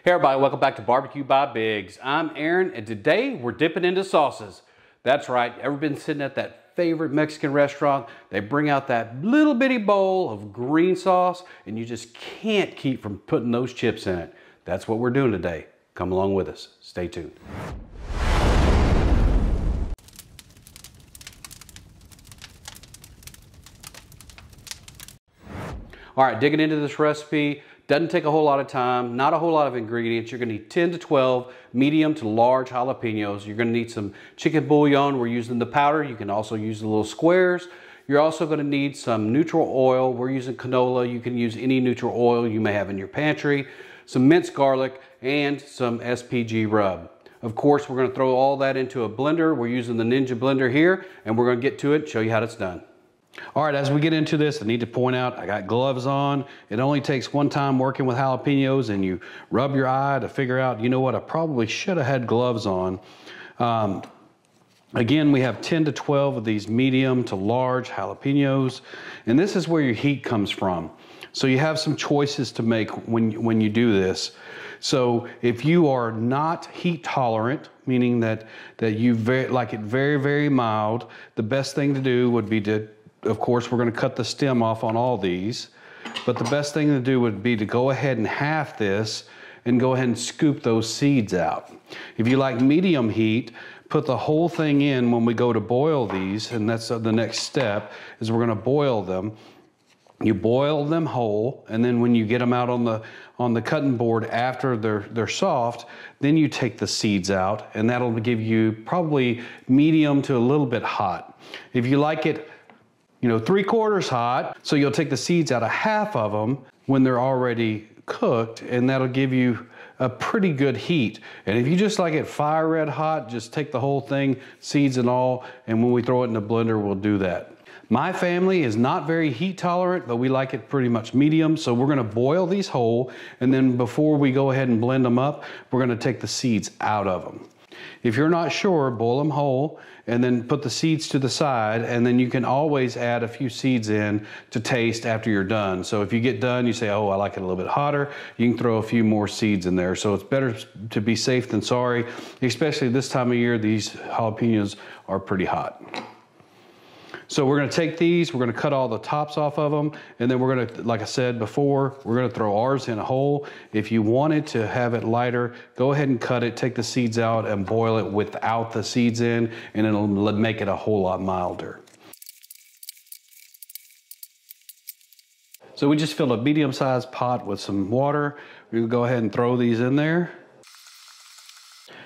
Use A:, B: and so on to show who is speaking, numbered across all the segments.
A: Hey everybody, welcome back to Barbecue by Biggs. I'm Aaron, and today we're dipping into sauces. That's right, ever been sitting at that favorite Mexican restaurant? They bring out that little bitty bowl of green sauce, and you just can't keep from putting those chips in it. That's what we're doing today. Come along with us. Stay tuned. All right, digging into this recipe. Doesn't take a whole lot of time, not a whole lot of ingredients. You're gonna need 10 to 12 medium to large jalapenos. You're gonna need some chicken bouillon. We're using the powder. You can also use the little squares. You're also gonna need some neutral oil. We're using canola. You can use any neutral oil you may have in your pantry. Some minced garlic and some SPG rub. Of course, we're gonna throw all that into a blender. We're using the Ninja blender here, and we're gonna get to it, show you how it's done. All right, as we get into this, I need to point out I got gloves on. It only takes one time working with jalapenos, and you rub your eye to figure out, you know what, I probably should have had gloves on. Again, we have 10 to 12 of these medium to large jalapenos, and this is where your heat comes from. So you have some choices to make when you do this. So if you are not heat tolerant, meaning that you like it very, very mild, the best thing to do would be to, of course, we're going to cut the stem off on all these, but the best thing to do would be to go ahead and half this and go ahead and scoop those seeds out. If you like medium heat, put the whole thing in when we go to boil these, and that's the next step, is we're going to boil them. You boil them whole, and then when you get them out on the cutting board after they're soft, then you take the seeds out, and that'll give you probably medium to a little bit hot. If you like it, you know, 3/4 hot, so you'll take the seeds out of half of them when they're already cooked, and that'll give you a pretty good heat. And if you just like it fire red hot, just take the whole thing, seeds and all, and when we throw it in the blender, we'll do that. My family is not very heat tolerant, but we like it pretty much medium, so we're gonna boil these whole, and then before we go ahead and blend them up, we're gonna take the seeds out of them. If you're not sure, boil them whole, and then put the seeds to the side, and then you can always add a few seeds in to taste after you're done. So if you get done, you say, oh, I like it a little bit hotter, you can throw a few more seeds in there. So it's better to be safe than sorry, especially this time of year, these jalapenos are pretty hot. So we're gonna take these, we're gonna cut all the tops off of them, and then we're gonna, like I said before, we're gonna throw ours in a hole. If you wanted to have it lighter, go ahead and cut it, take the seeds out, and boil it without the seeds in, and it'll make it a whole lot milder. So we just filled a medium-sized pot with some water. We're gonna go ahead and throw these in there.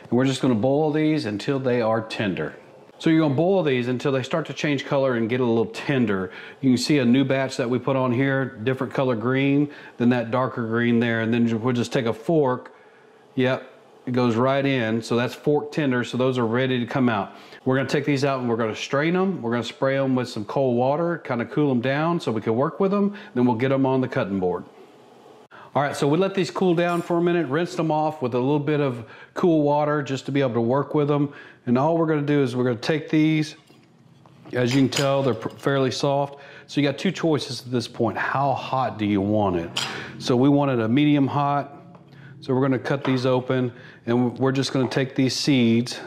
A: And we're just gonna boil these until they are tender. So you're gonna boil these until they start to change color and get a little tender. You can see a new batch that we put on here, different color green than that darker green there. And then we'll just take a fork. Yep, it goes right in. So that's fork tender, so those are ready to come out. We're gonna take these out and we're gonna strain them. We're gonna spray them with some cold water, kind of cool them down so we can work with them. Then we'll get them on the cutting board. All right, so we let these cool down for a minute, rinse them off with a little bit of cool water just to be able to work with them. And all we're gonna do is we're gonna take these, as you can tell, they're fairly soft. So you got two choices at this point. How hot do you want it? So we wanted a medium hot. So we're gonna cut these open, and we're just gonna take these seeds,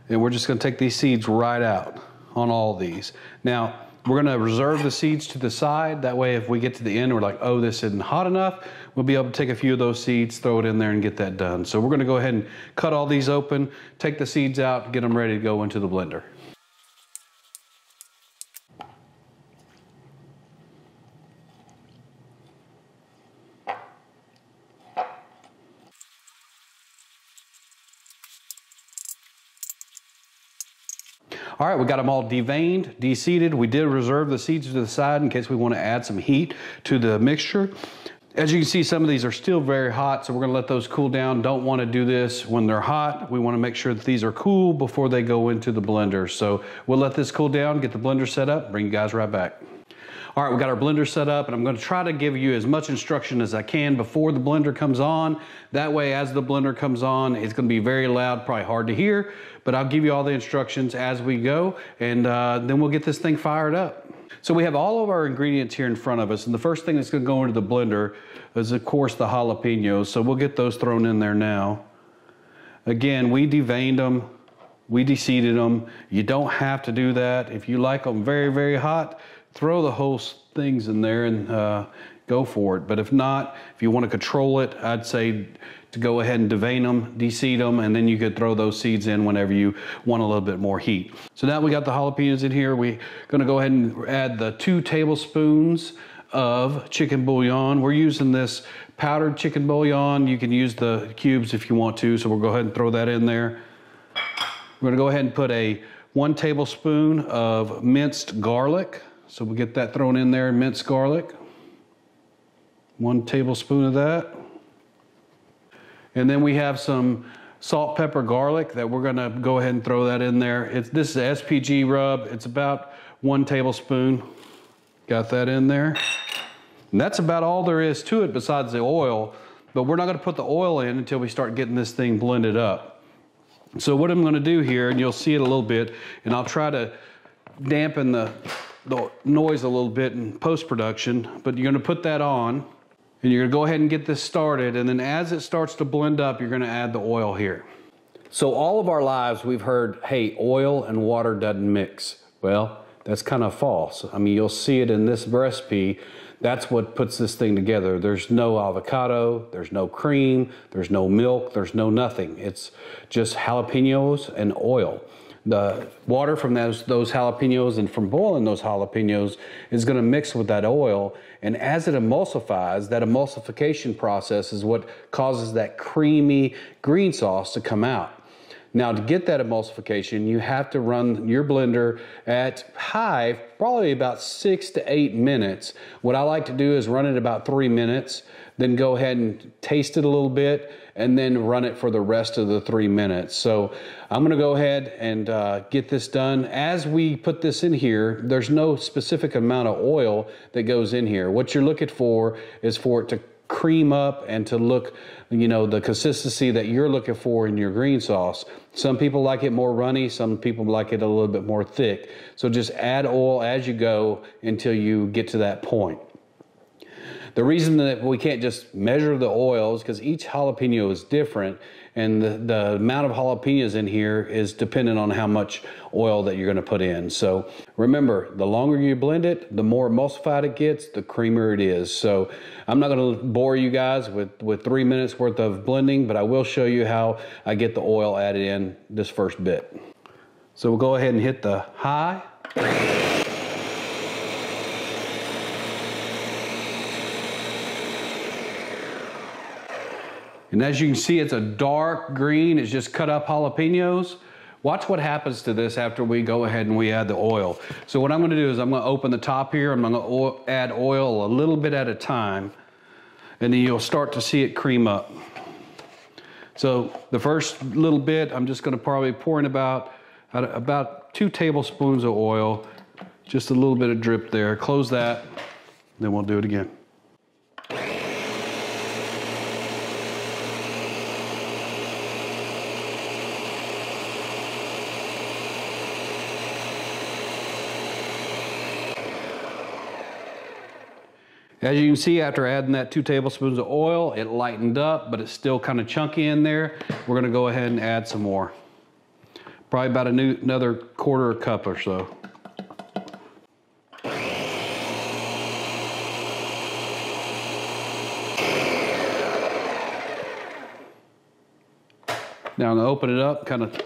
A: and we're just gonna take these seeds right out on all these. Now, we're gonna reserve the seeds to the side. That way, if we get to the end, we're like, oh, this isn't hot enough, we'll be able to take a few of those seeds, throw it in there and get that done. So we're gonna go ahead and cut all these open, take the seeds out, get them ready to go into the blender. All right, we got them all deveined, de-seeded. We did reserve the seeds to the side in case we want to add some heat to the mixture. As you can see, some of these are still very hot, so we're gonna let those cool down. Don't wanna do this when they're hot. We wanna make sure that these are cool before they go into the blender. So we'll let this cool down, get the blender set up, bring you guys right back. All right, we got our blender set up, and I'm gonna try to give you as much instruction as I can before the blender comes on. That way, as the blender comes on, it's gonna be very loud, probably hard to hear, but I'll give you all the instructions as we go, and then we'll get this thing fired up. So we have all of our ingredients here in front of us, and the first thing that's going to go into the blender is, of course, the jalapenos. So we'll get those thrown in there now. Again, we deveined them, we deseeded them. You don't have to do that. If you like them very, very hot, throw the whole things in there and go for it. But if not, if you want to control it, I'd say to go ahead and devein them, deseed them, and then you could throw those seeds in whenever you want a little bit more heat. So now we got the jalapenos in here. We're gonna go ahead and add the 2 tablespoons of chicken bouillon. We're using this powdered chicken bouillon. You can use the cubes if you want to, so we'll go ahead and throw that in there. We're gonna go ahead and put 1 tablespoon of minced garlic. So we'll get that thrown in there, minced garlic. 1 tablespoon of that. And then we have some salt, pepper, garlic that we're gonna go ahead and throw that in there. This is a SPG rub. It's about 1 tablespoon. Got that in there. And that's about all there is to it besides the oil, but we're not gonna put the oil in until we start getting this thing blended up. So what I'm gonna do here, and you'll see it a little bit, and I'll try to dampen the noise a little bit in post-production, but you're gonna put that on, and you're gonna go ahead and get this started, and then as it starts to blend up, you're gonna add the oil here. So all of our lives we've heard, hey, oil and water doesn't mix. Well, that's kind of false. I mean, you'll see it in this recipe. That's what puts this thing together. There's no avocado, there's no cream, there's no milk, there's no nothing. It's just jalapenos and oil. The water from those jalapenos and from boiling those jalapenos is going to mix with that oil, and as it emulsifies, that emulsification process is what causes that creamy green sauce to come out. Now, to get that emulsification, you have to run your blender at high, probably about 6 to 8 minutes. What I like to do is run it about 3 minutes, then go ahead and taste it a little bit, and then run it for the rest of the 3 minutes. So I'm gonna go ahead and get this done. As we put this in here, there's no specific amount of oil that goes in here. What you're looking for is for it to cream up and to look, you know, the consistency that you're looking for in your green sauce. Some people like it more runny, some people like it a little bit more thick. So just add oil as you go until you get to that point. The reason that we can't just measure the oils because each jalapeno is different, and the amount of jalapenos in here is dependent on how much oil that you're going to put in. So remember, the longer you blend it, the more emulsified it gets, the creamier it is. So I'm not going to bore you guys with 3 minutes worth of blending, but I will show you how I get the oil added in this first bit. So we'll go ahead and hit the high. And as you can see, it's a dark green. It's just cut up jalapenos. Watch what happens to this after we go ahead and we add the oil. So what I'm gonna do is I'm gonna open the top here. I'm gonna add oil a little bit at a time, and then you'll start to see it cream up. So the first little bit, I'm just gonna probably pour in about 2 tablespoons of oil, just a little bit of drip there. Close that, then we'll do it again. As you can see, after adding that 2 tablespoons of oil, it lightened up, but it's still kind of chunky in there. We're gonna go ahead and add some more. Probably about another 1/4 cup or so. Now I'm gonna open it up, kind of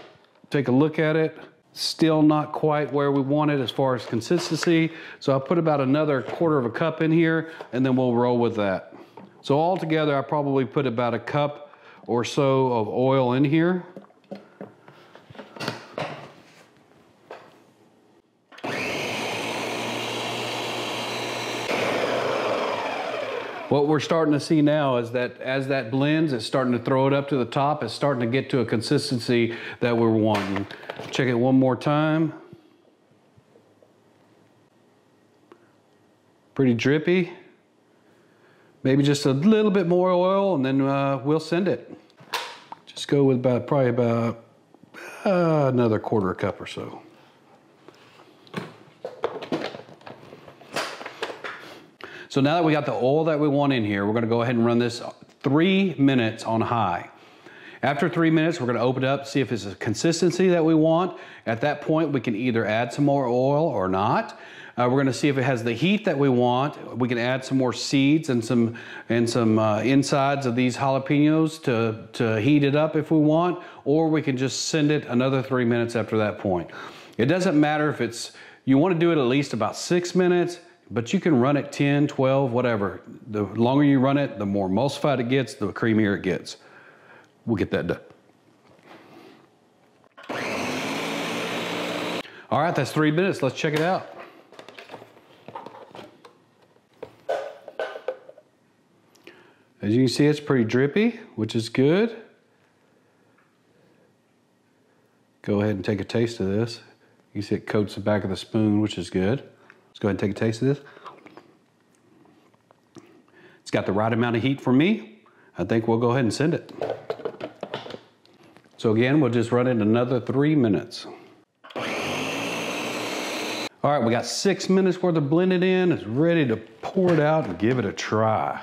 A: take a look at it. Still not quite where we want it as far as consistency. So I'll put about another 1/4 cup in here, and then we'll roll with that. So altogether, I probably put about a cup or so of oil in here. What we're starting to see now is that as that blends, it's starting to throw it up to the top. It's starting to get to a consistency that we're wanting. Check it one more time. Pretty drippy. Maybe just a little bit more oil, and then we'll send it. Just go with probably about another 1/4 cup or so. So now that we got the oil that we want in here, we're gonna go ahead and run this 3 minutes on high. After 3 minutes, we're gonna open it up, see if it's a consistency that we want. At that point, we can either add some more oil or not. We're gonna see if it has the heat that we want. We can add some more seeds and some insides of these jalapenos to heat it up if we want, or we can just send it another 3 minutes after that point. It doesn't matter if you wanna do it at least about 6 minutes, but you can run it 10, 12, whatever. The longer you run it, the more emulsified it gets, the creamier it gets. We'll get that done. All right, that's 3 minutes. Let's check it out. As you can see, it's pretty drippy, which is good. Go ahead and take a taste of this. You see it coats the back of the spoon, which is good. Let's go ahead and take a taste of this. It's got the right amount of heat for me. I think we'll go ahead and send it. So again, we'll just run it another 3 minutes. All right, we got 6 minutes worth of blended in. It's ready to pour it out and give it a try.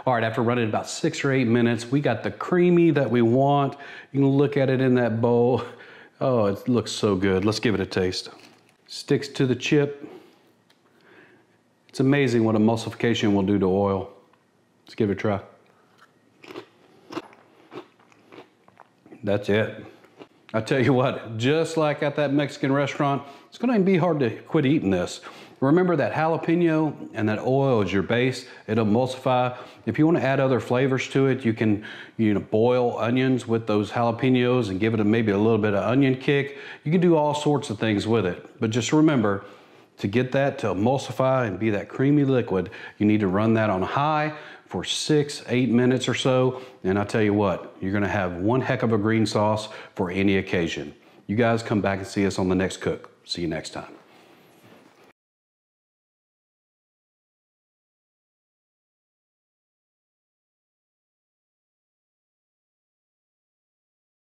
A: All right, after running about 6 or 8 minutes, we got the creamy that we want. You can look at it in that bowl. Oh, it looks so good. Let's give it a taste. Sticks to the chip. It's amazing what emulsification will do to oil. Let's give it a try. That's it. I tell you what, just like at that Mexican restaurant, it's gonna be hard to quit eating this. Remember that jalapeno and that oil is your base. It'll emulsify. If you want to add other flavors to it, you can boil onions with those jalapenos and give it maybe a little bit of onion kick. You can do all sorts of things with it. But just remember, to get that to emulsify and be that creamy liquid, you need to run that on high for 6, 8 minutes or so. And I tell you what, you're gonna have one heck of a green sauce for any occasion. You guys come back and see us on the next cook. See you next time.